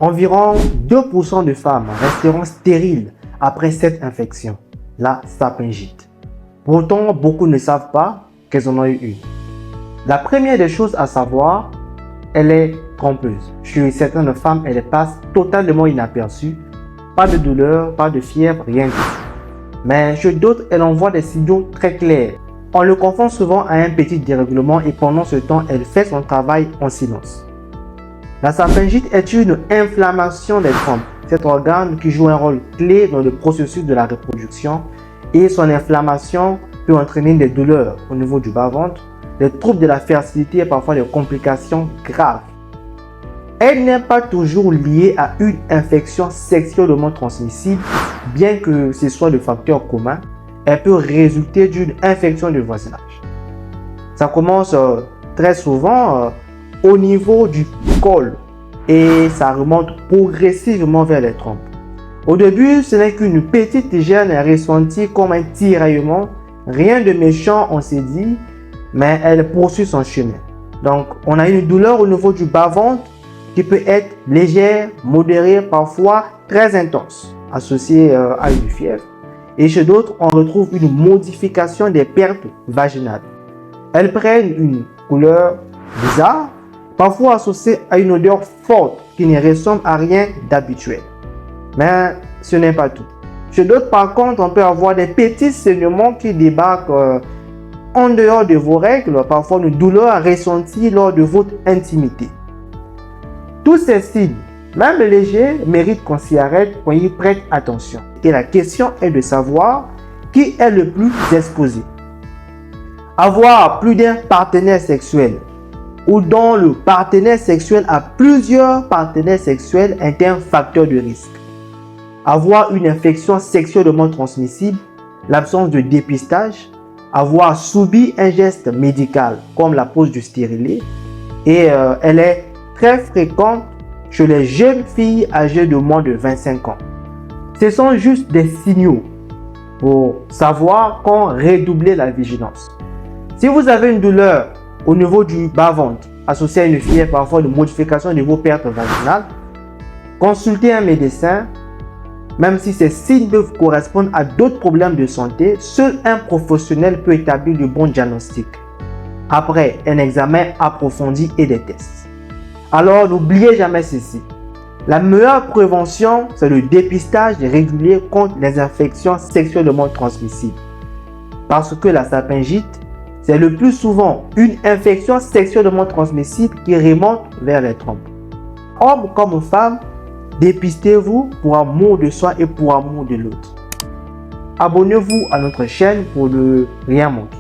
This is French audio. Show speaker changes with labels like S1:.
S1: Environ 2% de femmes resteront stériles après cette infection, la sapingite. Pourtant, beaucoup ne savent pas qu'elles en ont eu une. La première des choses à savoir, elle est trompeuse. Chez certaines femmes, elle passe totalement inaperçue. Pas de douleur, pas de fièvre, rien du tout. Mais chez d'autres, elle envoie des signaux très clairs. On le confond souvent à un petit dérèglement et pendant ce temps, elle fait son travail en silence. La sapingite est une inflammation des trompes, cet organe qui joue un rôle clé dans le processus de la reproduction, et son inflammation peut entraîner des douleurs au niveau du bas-ventre, des troubles de la fertilité et parfois des complications graves. Elle n'est pas toujours liée à une infection sexuellement transmissible, bien que ce soit le facteur commun. Elle peut résulter d'une infection de voisinage. Ça commence très souvent au niveau du col et ça remonte progressivement vers les trompes. Au début, ce n'est qu'une petite gêne ressentie comme un tiraillement. Rien de méchant, on s'est dit, mais elle poursuit son chemin. Donc, on a une douleur au niveau du bas-ventre qui peut être légère, modérée, parfois très intense, associée à une fièvre. Et chez d'autres, on retrouve une modification des pertes vaginales. Elles prennent une couleur bizarre, parfois associée à une odeur forte qui ne ressemble à rien d'habituel. Mais ce n'est pas tout. Chez d'autres, par contre, on peut avoir des petits saignements qui débarquent en dehors de vos règles, parfois une douleur ressentie lors de votre intimité. Tous ces signes, même légers, méritent qu'on s'y arrête, qu'on y prête attention. Et la question est de savoir qui est le plus exposé. Avoir plus d'un partenaire sexuel ou dont le partenaire sexuel a plusieurs partenaires sexuels est un facteur de risque. Avoir une infection sexuellement transmissible, l'absence de dépistage, avoir subi un geste médical comme la pose du stérilet et elle est très fréquente chez les jeunes filles âgées de moins de 25 ans. Ce sont juste des signaux pour savoir quand redoubler la vigilance. Si vous avez une douleur au niveau du bas-ventre associée à une fièvre, parfois une modification de vos pertes vaginales, consultez un médecin. Même si ces signes peuvent correspondre à d'autres problèmes de santé, seul un professionnel peut établir le bon diagnostic après un examen approfondi et des tests. Alors n'oubliez jamais ceci. La meilleure prévention, c'est le dépistage régulier contre les infections sexuellement transmissibles. Parce que la sapingite, c'est le plus souvent une infection sexuellement transmissible qui remonte vers les trompes. Hommes comme femmes, dépistez-vous pour amour de soi et pour amour de l'autre. Abonnez-vous à notre chaîne pour ne rien manquer.